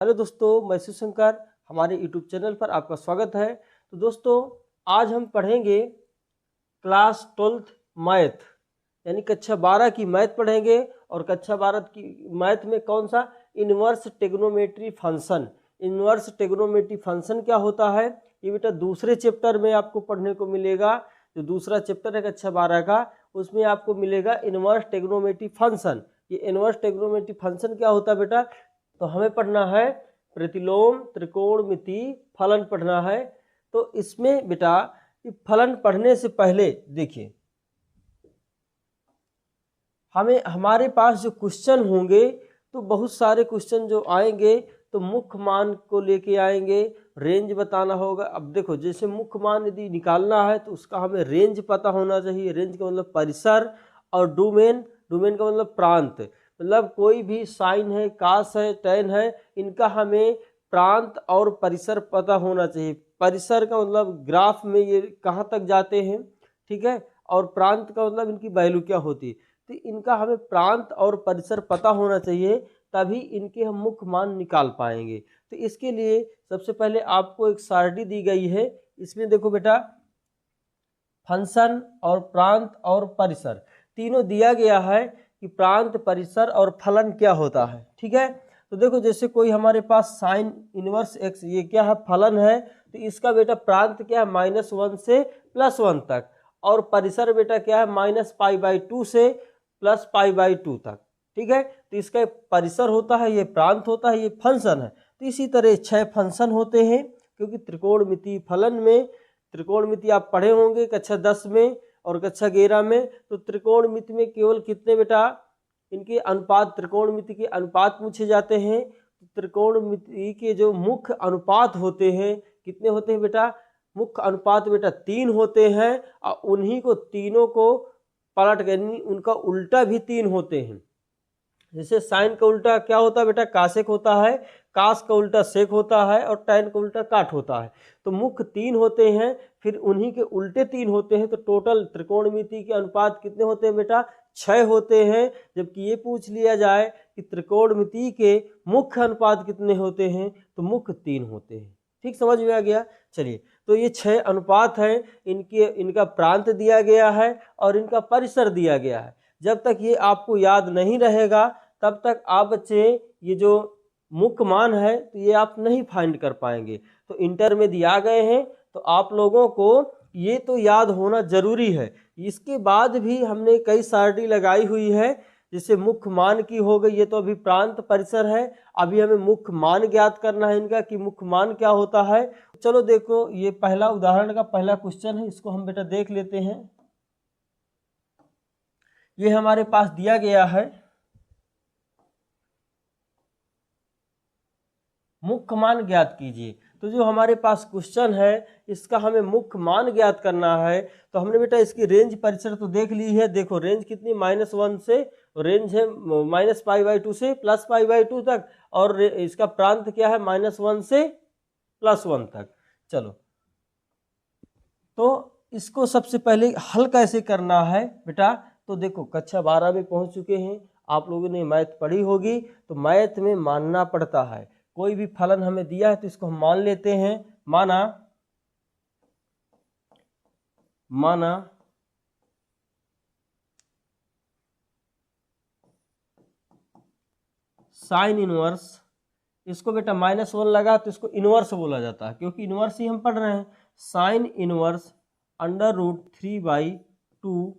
Hello दोस्तों, मैं शिव शंकर। हमारे यूट्यूब चैनल पर आपका स्वागत है। तो दोस्तों, आज हम पढ़ेंगे क्लास 12th मैथ, यानी कक्षा 12 की मैथ पढ़ेंगे। और कक्षा 12 की मैथ में कौन सा? Inverse trigonometry function. Inverse trigonometry function क्या होता है, ये बेटा दूसरे चैप्टर में आपको पढ़ने को मिलेगा। जो दूसरा चैप्टर है कक्षा 12 का, उसमें आपको मिलेगा इन्वर्स ट्रिग्नोमेट्री फंक्शन। ये इन्वर्स ट्रिग्नोमेट्री फंक्शन क्या होता है बेटा? तो हमें पढ़ना है प्रतिलोम त्रिकोणमिति फलन पढ़ना है। तो इसमें बेटा फलन पढ़ने से पहले देखिए, हमारे पास जो क्वेश्चन होंगे, तो बहुत सारे क्वेश्चन जो आएंगे तो मुख्य मान को लेके आएंगे, रेंज बताना होगा। अब देखो, जैसे मुख्य मान यदि निकालना है तो उसका हमें रेंज पता होना चाहिए। रेंज का मतलब परिसर, और डोमेन, डोमेन का मतलब प्रांत। मतलब कोई भी साइन है, कास है, टैन है, इनका हमें प्रांत और परिसर पता होना चाहिए। परिसर का मतलब ग्राफ में ये कहाँ तक जाते हैं, ठीक है। और प्रांत का मतलब इनकी वैल्यू क्या होती है। तो इनका हमें प्रांत और परिसर पता होना चाहिए, तभी इनके हम मुख्य मान निकाल पाएंगे। तो इसके लिए सबसे पहले आपको एक सारणी दी गई है। इसमें देखो बेटा, फंक्शन और प्रांत और परिसर तीनों दिया गया है कि प्रांत, परिसर और फलन क्या होता है, ठीक है। तो देखो, जैसे कोई हमारे पास साइन इनवर्स एक्स, ये क्या है? फलन है। तो इसका बेटा प्रांत क्या है? -1 से +1 तक। और परिसर बेटा क्या है? -π/2 से +π/2 तक, ठीक है। तो इसका परिसर होता है, ये प्रांत होता है, ये फंक्शन है। तो इसी तरह 6 फंक्शन होते हैं, क्योंकि त्रिकोणमिति फलन में, त्रिकोणमिति आप पढ़े होंगे कक्षा 10 में और कक्षा 11 में। तो त्रिकोणमिति में केवल कितने बेटा इनके अनुपात, त्रिकोणमिति के अनुपात पूछे जाते हैं। त्रिकोणमिति के जो मुख्य अनुपात होते हैं, कितने होते हैं बेटा? मुख्य अनुपात बेटा 3 होते हैं, और उन्हीं को तीनों को पलट कर, उनका उल्टा भी 3 होते हैं। जैसे साइन का उल्टा क्या होता है बेटा? कासेक होता है, कास का उल्टा सेक होता है, और टैन का उल्टा काट होता है। तो मुख्य 3 होते हैं, फिर उन्हीं के उल्टे 3 होते हैं। तो टोटल त्रिकोणमिति के अनुपात कितने होते हैं बेटा? 6 होते हैं। जबकि ये पूछ लिया जाए कि त्रिकोणमिति के मुख्य अनुपात कितने होते हैं, तो मुख्य 3 होते हैं। ठीक समझ में आ गया? चलिए, तो ये 6 अनुपात हैं। इनका प्रांत दिया गया है और इनका परिसर दिया गया है। जब तक ये आपको याद नहीं रहेगा, तब तक आप बच्चे ये जो मुख्य मान है, तो ये आप नहीं फाइंड कर पाएंगे। तो इंटर में दिया गए हैं, तो आप लोगों को ये तो याद होना जरूरी है। इसके बाद भी हमने कई सारणी लगाई हुई है, जैसे मुख्य मान की हो गई, ये तो अभी प्रांत परिसर है। अभी हमें मुख्य मान ज्ञात करना है इनका, कि मुख्य मान क्या होता है। चलो देखो, ये पहला उदाहरण का पहला क्वेश्चन है, इसको हम बेटा देख लेते हैं। ये हमारे पास दिया गया है, मुख्य मान ज्ञात कीजिए। तो जो हमारे पास क्वेश्चन है, इसका हमें मुख्य मान ज्ञात करना है। तो हमने बेटा इसकी रेंज परिसर तो देख ली है। देखो, रेंज कितनी? -1 से, रेंज है -π/2 से +π/2 तक, और इसका प्रांत क्या है? -1 से +1 तक। चलो, तो इसको सबसे पहले हल कैसे करना है बेटा? तो देखो, कक्षा 12 में पहुंच चुके हैं, आप लोगों ने मैथ पढ़ी होगी। तो मैथ में मानना पड़ता है। कोई भी फलन हमें दिया है तो इसको हम मान लेते हैं। माना साइन इनवर्स, इसको बेटा -1 लगा तो इसको इनवर्स बोला जाता है, क्योंकि इनवर्स ही हम पढ़ रहे हैं। साइन इनवर्स √3/2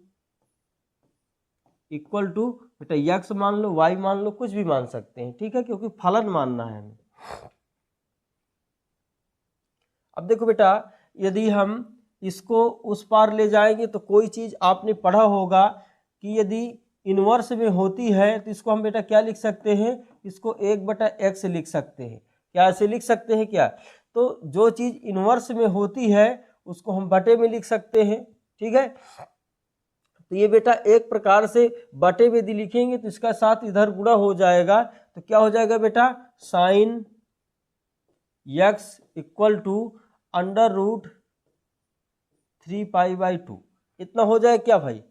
इक्वल टू, बेटा यक्स मान लो, वाई मान लो, कुछ भी मान सकते हैं, ठीक है, क्योंकि फलन मानना है हमें। अब देखो बेटा, यदि हम इसको उस पार ले जाएंगे, तो कोई चीज आपने पढ़ा होगा कि यदि इनवर्स में होती है, तो इसको हम बेटा क्या लिख सकते हैं? इसको 1/x लिख सकते हैं। क्या ऐसे लिख सकते हैं क्या? तो जो चीज इनवर्स में होती है, उसको हम बटे में लिख सकते हैं, ठीक है। तो ये बेटा एक प्रकार से बटे में यदि लिखेंगे, तो इसका साथ इधर गुणा हो जाएगा। तो क्या हो जाएगा बेटा? साइन x इक्वल टू √3π/2, इतना हो जाए क्या भाई?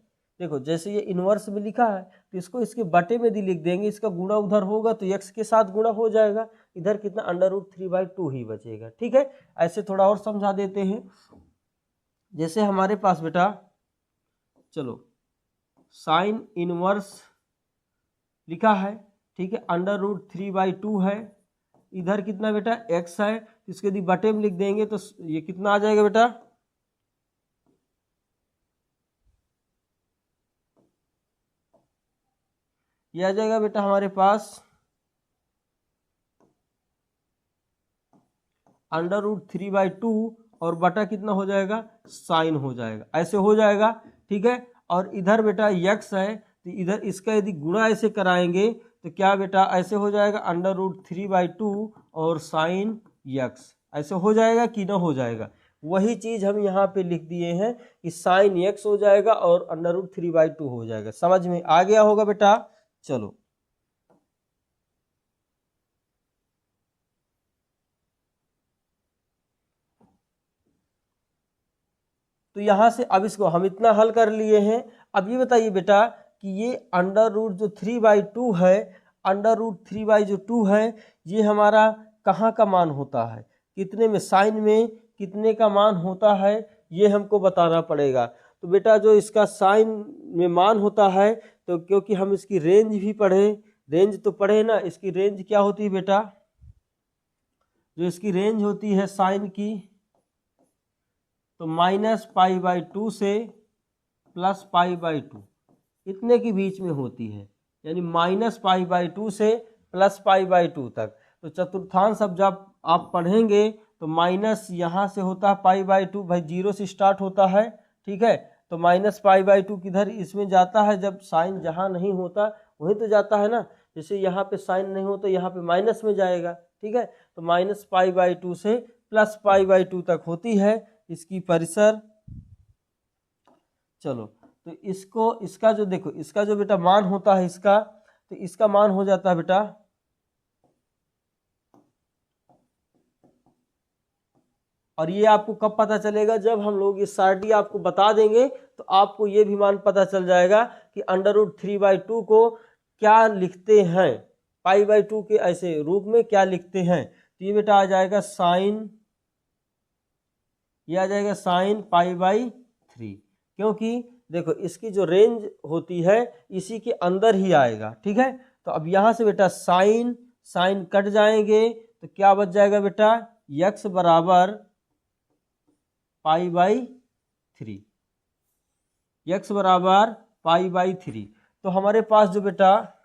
देखो जैसे ये इन्वर्स में लिखा है तो इसको इसके बटे में भी लिख देंगे, इसका गुणा उधर होगा तो x के साथ गुणा हो जाएगा, इधर कितना √3/2 ही बचेगा। ठीक है, ऐसे थोड़ा और समझा देते हैं। जैसे हमारे पास बेटा चलो साइन इनवर्स लिखा है, ठीक है, √3/2 है, इधर कितना बेटा x है, इसके यदि बटे में लिख देंगे तो ये कितना आ जाएगा बेटा, ये आ जाएगा बेटा हमारे पास √3/2 और बटा कितना हो जाएगा, साइन हो जाएगा, ऐसे हो जाएगा। ठीक है, और इधर बेटा x है तो इधर इसका यदि गुणा ऐसे कराएंगे तो क्या बेटा ऐसे हो जाएगा √3/2 और साइन x, ऐसे हो जाएगा कि ना हो जाएगा। वही चीज़ हम यहाँ पे लिख दिए हैं कि साइन x हो जाएगा और √3/2 हो जाएगा। समझ में आ गया होगा बेटा। चलो तो यहाँ से अब इसको हम इतना हल कर लिए हैं। अब ये बताइए बेटा कि ये √3/2 है, √3/2 है, ये हमारा कहाँ का मान होता है, कितने में, साइन में कितने का मान होता है, ये हमको बताना पड़ेगा। तो बेटा जो इसका साइन में मान होता है तो क्योंकि हम इसकी रेंज भी पढ़े, रेंज तो पढ़े ना, इसकी रेंज क्या होती है बेटा, जो इसकी रेंज होती है साइन की तो -π/2 से +π/2 इतने के बीच में होती है, यानी -π/2 से +π/2 तक। तो चतुर्थांश अब जब आप पढ़ेंगे तो माइनस यहाँ से होता है π/2, भाई 0 से स्टार्ट होता है। ठीक है, तो -π/2 किधर इसमें जाता है, जब साइन जहाँ नहीं होता वहीं तो जाता है ना, जैसे यहाँ पे साइन नहीं हो तो यहाँ पे माइनस में जाएगा। ठीक है, तो -π/2 से +π/2 तक होती है इसकी परिसर। चलो तो इसको, इसका जो देखो, इसका जो बेटा मान होता है इसका, तो इसका मान हो जाता है बेटा और ये आपको कब पता चलेगा, जब हम लोग ये सारडी आपको बता देंगे तो आपको ये भी मान पता चल जाएगा कि √3/2 को क्या लिखते हैं, π/2 के ऐसे रूप में क्या लिखते हैं। तो ये बेटा आ जाएगा साइन, ये आ जाएगा साइन π/3, क्योंकि देखो इसकी जो रेंज होती है इसी के अंदर ही आएगा। ठीक है, तो अब यहाँ से बेटा साइन साइन कट जाएंगे तो क्या बच जाएगा बेटा, x बराबर π/3, x बराबर π/3। तो हमारे पास जो बेटा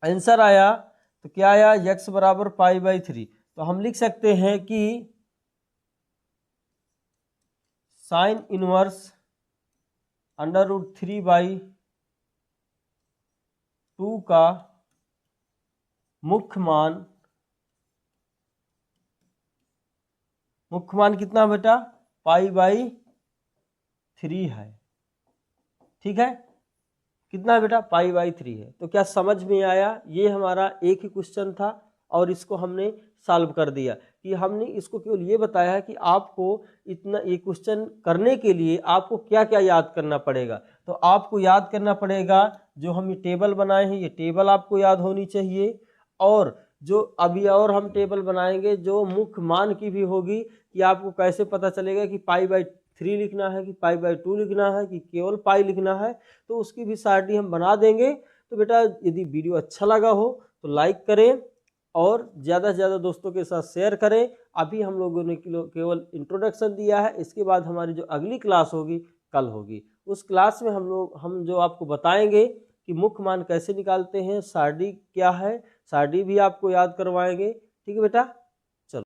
आंसर आया तो क्या आया, x बराबर π/3। तो हम लिख सकते हैं कि साइन इनवर्स √3/2 का मुख्य मान कितना बेटा, π/3 है। ठीक है, कितना बेटा, π/3 है। तो क्या समझ में आया, ये हमारा एक ही क्वेश्चन था और इसको हमने सॉल्व कर दिया। कि हमने इसको केवल ये बताया कि आपको इतना ये क्वेश्चन करने के लिए आपको क्या क्या याद करना पड़ेगा। तो आपको याद करना पड़ेगा जो हम ये टेबल बनाए हैं, ये टेबल आपको याद होनी चाहिए, और जो अभी और हम टेबल बनाएंगे जो मुख्य मान की भी होगी कि आपको कैसे पता चलेगा कि π/3 लिखना है कि π/2 लिखना है कि केवल पाई लिखना है, तो उसकी भी सारणी हम बना देंगे। तो बेटा यदि वीडियो अच्छा लगा हो तो लाइक करें और ज़्यादा से ज़्यादा दोस्तों के साथ शेयर करें। अभी हम लोगों ने केवल इंट्रोडक्शन दिया है, इसके बाद हमारी जो अगली क्लास होगी कल होगी, उस क्लास में हम जो आपको बताएंगे कि मुख्य मान कैसे निकालते हैं, सारणी क्या है, सारणी भी आपको याद करवाएंगे। ठीक है बेटा।